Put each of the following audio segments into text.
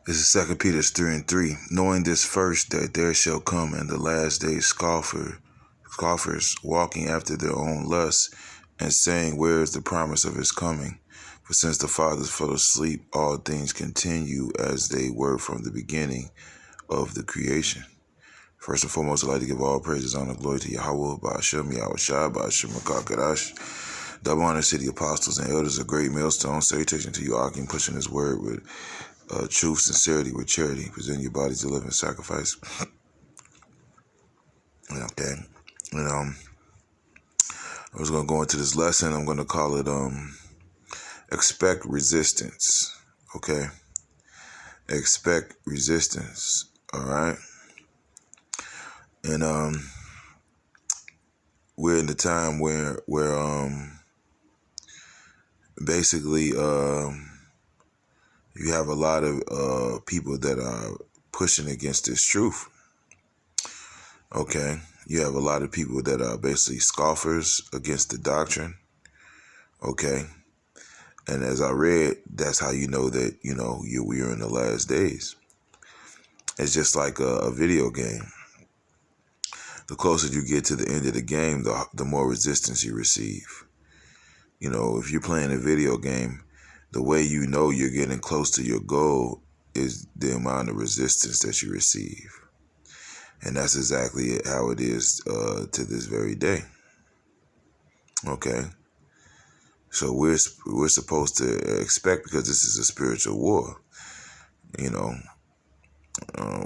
This is 2 Peter 3:3. Knowing this first, that there shall come in the last days scoffers, walking after their own lusts, and saying, where is the promise of his coming? For since the fathers fell asleep, all things continue as they were from the beginning of the creation. First and foremost, I'd like to give all praises, honor, glory to Yahweh, Ba'ashem, Yahushua, Ba'ashem, Makakadash, double honor to the apostles and elders of great millstone, salutation to you, Akim, pushing his word with truth, sincerity, with charity, presenting your bodies a living sacrifice. Okay. And I was gonna go into this lesson. I'm gonna call it expect resistance. Okay. Expect resistance. All right. And we're in the time where basically you have a lot of people that are pushing against this truth. Okay. You have a lot of people that are basically scoffers against the doctrine. Okay. And as I read, that's how you know that, we are in the last days. It's just like a video game. The closer you get to the end of the game, the more resistance you receive. If you're playing a video game, the way you know you're getting close to your goal is the amount of resistance that you receive. And that's exactly how it is to this very day. Okay. So we're supposed to expect, because this is a spiritual war.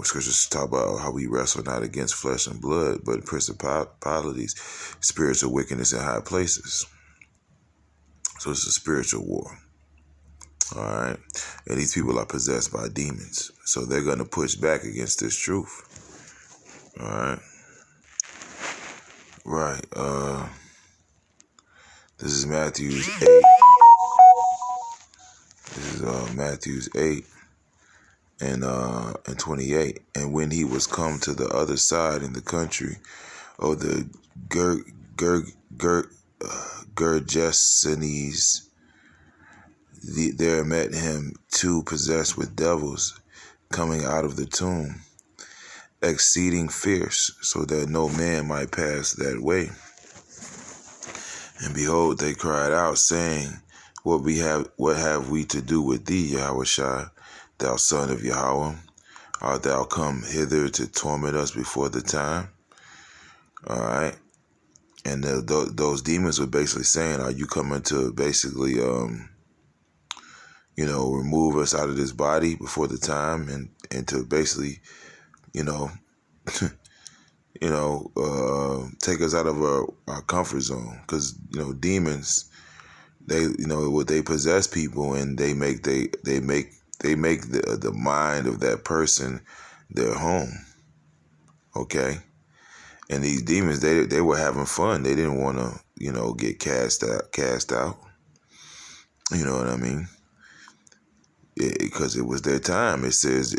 Scriptures talk about how we wrestle not against flesh and blood, but principalities, spiritual wickedness in high places. So it's a spiritual war. All right. And these people are possessed by demons. So they're going to push back against this truth. All right. Right. This is Matthew's 8. This is Matthew's 8 and 28. And when he was come to the other side in the country of the Gergesenes, there met him two possessed with devils, coming out of the tomb, exceeding fierce, so that no man might pass that way. And behold, they cried out, saying, What have we to do with thee, Yahushua, thou son of Yahweh? Art thou come hither to torment us before the time? All right. And those demons were basically saying, are you coming to basically, remove us out of this body before the time, and to basically, take us out of our comfort zone? Because, demons, they possess people, and they make the mind of that person their home. Okay. And these demons, they were having fun. They didn't want to, get cast out. You know what I mean? Because it was their time. It says,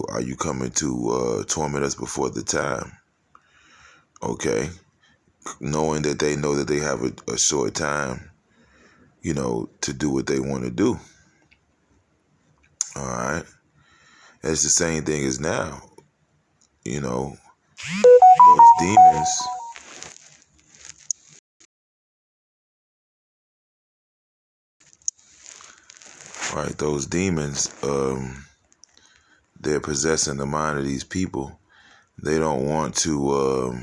are you coming to torment us before the time? Okay. Knowing that they know that they have a short time, to do what they want to do. All right. And it's the same thing as now. Those demons. Right, those demons, they're possessing the mind of these people. They don't want to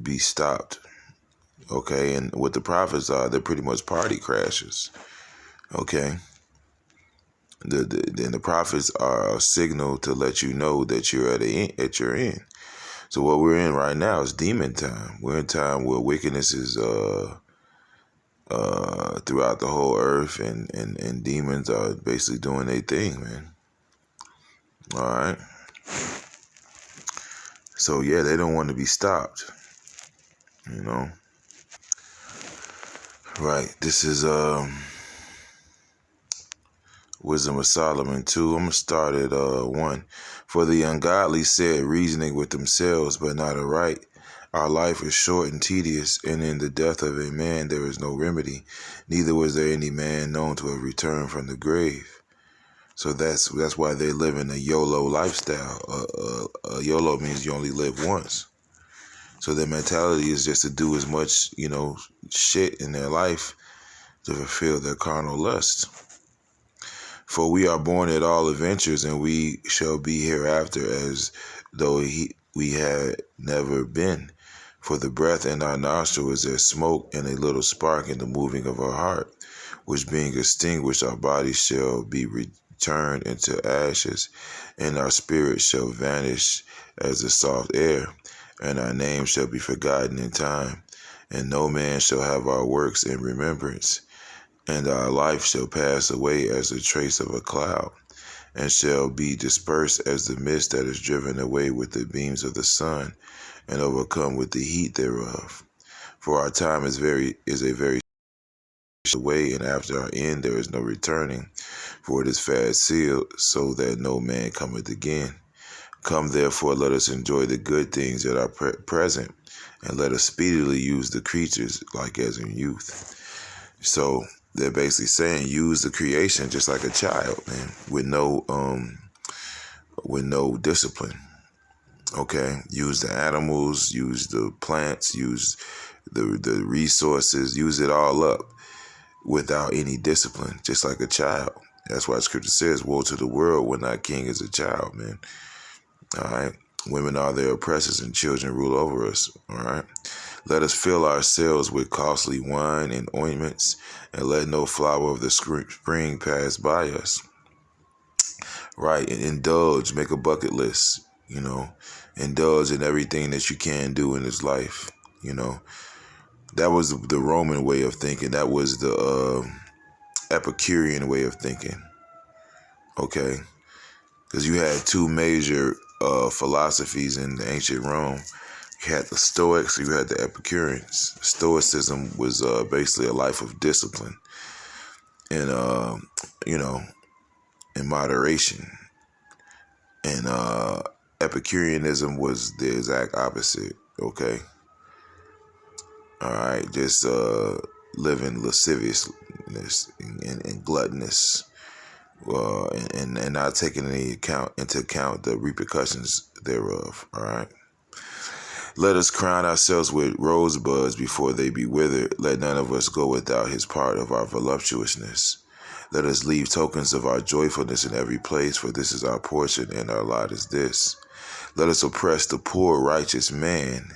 be stopped. Okay, and what the prophets are, they're pretty much party crashers. Okay, the prophets are a signal to let you know that you're at your end. So what we're in right now is demon time. We're in time where wickedness is throughout the whole earth, and demons are basically doing their thing, man. All right. So yeah, they don't want to be stopped. Right. This is Wisdom of Solomon 2. I'm gonna start at 1. For the ungodly said, reasoning with themselves, but not aright. Our life is short and tedious, and in the death of a man there is no remedy, neither was there any man known to have returned from the grave. So that's why they live in a YOLO lifestyle. YOLO means you only live once. So their mentality is just to do as much, shit in their life to fulfill their carnal lust. For we are born at all adventures, and we shall be hereafter as though we had never been. For the breath in our nostril is as smoke, and a little spark in the moving of our heart, which being extinguished, our bodies shall be returned into ashes, and our spirit shall vanish as the soft air, and our name shall be forgotten in time, and no man shall have our works in remembrance. And our life shall pass away as the trace of a cloud, and shall be dispersed as the mist that is driven away with the beams of the sun, and overcome with the heat thereof. For our time is a very short way, and after our end there is no returning. For it is fast sealed, so that no man cometh again. Come therefore, let us enjoy the good things that are present, and let us speedily use the creatures like as in youth. So they're basically saying use the creation just like a child, man, with no discipline. Okay, use the animals, use the plants, use the resources, use it all up without any discipline, just like a child. That's why Scripture says, "Woe to the world when thy king is a child," man. All right, women are their oppressors, and children rule over us. All right. Let us fill ourselves with costly wine and ointments, and let no flower of the spring pass by us. Right, and indulge, make a bucket list, indulge in everything that you can do in this life. That was the Roman way of thinking. That was the Epicurean way of thinking. Okay, because you had two major philosophies in the ancient Rome. You had the Stoics, you had the Epicureans. Stoicism was basically a life of discipline and, in moderation. And Epicureanism was the exact opposite, okay? All right, just living lasciviousness and gluttonous, and not taking into account the repercussions thereof, all right? Let us crown ourselves with rosebuds before they be withered. Let none of us go without his part of our voluptuousness. Let us leave tokens of our joyfulness in every place, for this is our portion, and our lot is this. Let us oppress the poor righteous man.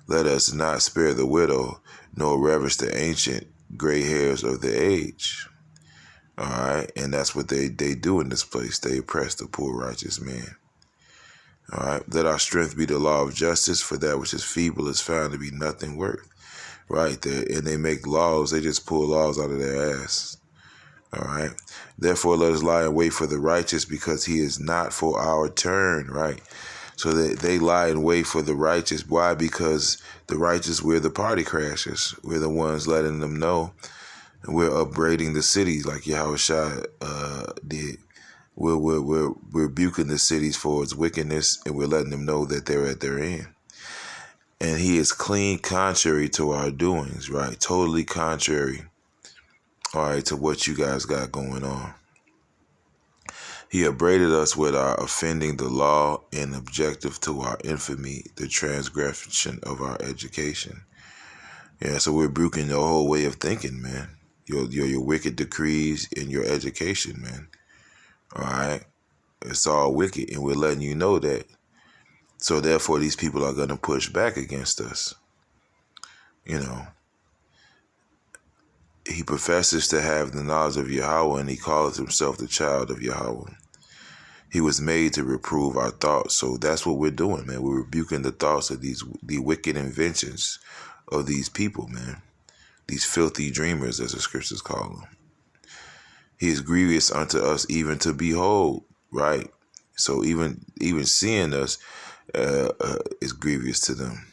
Let us not spare the widow, nor ravish the ancient gray hairs of the age. All right, and that's what they do in this place. They oppress the poor righteous man. All right, let our strength be the law of justice, for that which is feeble is found to be nothing worth. Right, and they make laws, they just pull laws out of their ass. All right, therefore let us lie in wait for the righteous, because he is not for our turn. Right, so they lie in wait for the righteous. Why? Because the righteous, we're the party crashers. We're the ones letting them know, and we're upbraiding the cities like Yahushua did. We're rebuking the cities for its wickedness, and we're letting them know that they're at their end. And he is clean contrary to our doings, right? Totally contrary, all right, to what you guys got going on. He upbraided us with our offending the law, and objective to our infamy, the transgression of our education. Yeah, so we're rebuking the whole way of thinking, man. Your wicked decrees in your education, man. All right. It's all wicked, and we're letting you know that. So therefore, these people are going to push back against us. He professes to have the knowledge of Yahweh, and he calls himself the child of Yahweh. He was made to reprove our thoughts. So that's what we're doing, man. We're rebuking the thoughts of the wicked inventions of these people, man. These filthy dreamers, as the scriptures call them. He is grievous unto us even to behold, right? So even seeing us is grievous to them.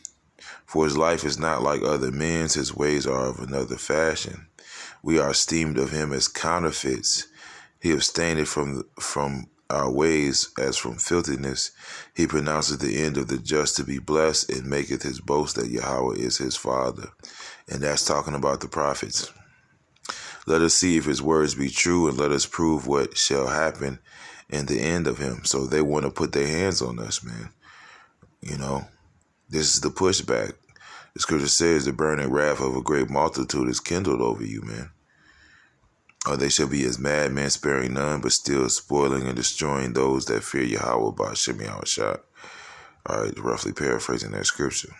For his life is not like other men's, his ways are of another fashion. We are esteemed of him as counterfeits. He abstained from our ways as from filthiness. He pronounces the end of the just to be blessed, and maketh his boast that Yahweh is his father. And that's talking about the prophets. Let us see if his words be true, and let us prove what shall happen in the end of him. So they want to put their hands on us, man. You know, this is the pushback. The scripture says the burning wrath of a great multitude is kindled over you, man. Or they shall be as madmen, sparing none, but still spoiling and destroying those that fear Yahweh by Shem Yahushua. All right, roughly paraphrasing that scripture.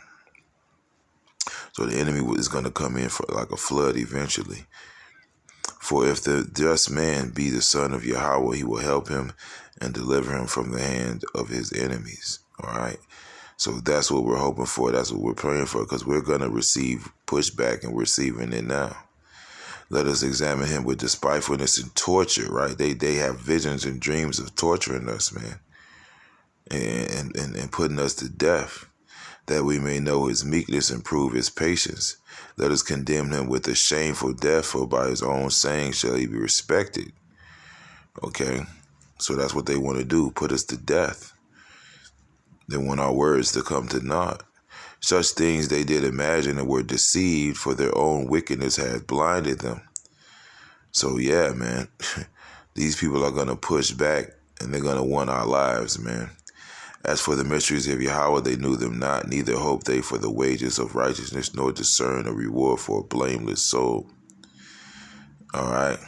So the enemy is going to come in for like a flood eventually. For if the just man be the son of Yahweh, he will help him and deliver him from the hand of his enemies. All right. So that's what we're hoping for. That's what we're praying for, because we're going to receive pushback, and we're receiving it now. Let us examine him with despitefulness and torture, right? They have visions and dreams of torturing us, man, and putting us to death, that we may know his meekness and prove his patience. Let us condemn him with a shameful death, for by his own saying shall he be respected. Okay? So that's what they want to do, put us to death. They want our words to come to naught. Such things they did imagine and were deceived, for their own wickedness had blinded them. So yeah, man, these people are going to push back, and they're going to want our lives, man. As for the mysteries of Yahweh, they knew them not, neither hoped they for the wages of righteousness, nor discern a reward for a blameless soul. All right.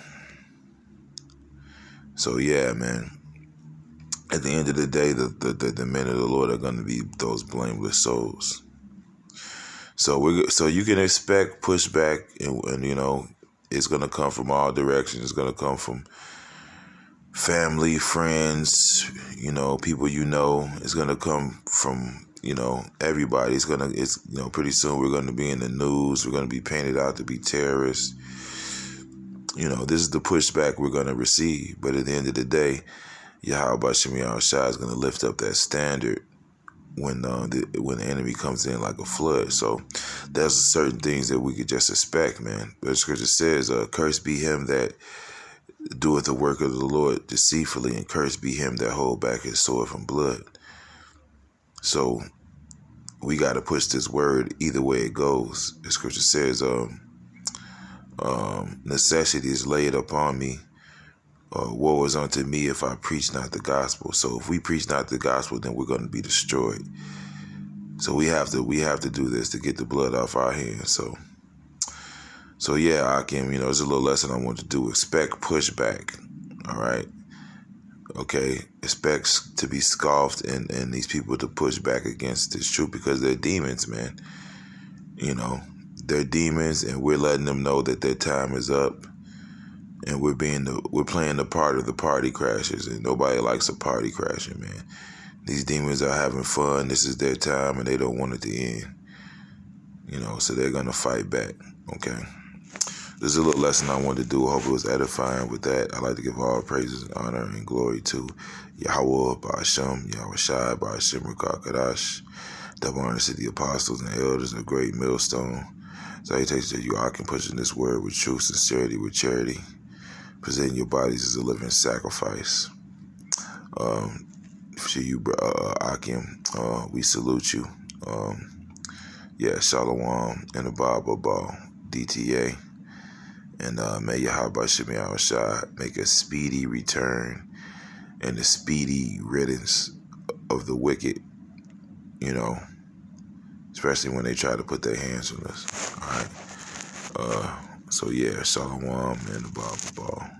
So yeah, man. At the end of the day, the men of the Lord are going to be those blameless souls. So you can expect pushback, and you know, it's going to come from all directions. It's going to come from family, friends, you know, people you know. It's going to come from, you know, everybody. It's pretty soon we're going to be in the news. We're going to be painted out to be terrorists. You know, this is the pushback we're going to receive. But at the end of the day, Yahweh Shem Yahushua is going to lift up that standard when the enemy comes in like a flood. So there's certain things that we could just expect, man. But the scripture says, cursed be him that doeth the work of the Lord deceitfully, and cursed be him that hold back his sword from blood. So we got to push this word either way it goes. The scripture says, necessity is laid upon me. Woe is unto me if I preach not the gospel. So if we preach not the gospel, then we're going to be destroyed. So we have to do this to get the blood off our hands. So yeah, Akim, you know, it's a little lesson I want to do. Expect pushback. All right. Okay. Expect to be scoffed and these people to push back against this truth, because they're demons, man. You know, they're demons, and we're letting them know that their time is up. And we're playing the part of the party crashers, and nobody likes a party crasher, man. These demons are having fun. This is their time, and they don't want it to end. You know, so they're gonna fight back. Okay. This is a little lesson I wanted to do. I hope it was edifying. With that, I'd like to give all praises and honor and glory to Yahweh, Ba'ashem, Yahushai, Ba'ashem, Rakakadash. Double honor to the apostles and elders of Great Millstone. Salutations to you, I can push in this word with truth, sincerity, with charity. Presenting your bodies as a living sacrifice. To you, Akim, we salute you. Yeah, Shalom and Abba DTA. And may Yahweh Shem Yahushua make a speedy return and a speedy riddance of the wicked, you know, especially when they try to put their hands on us. All right. So yeah, Shalom and Abba.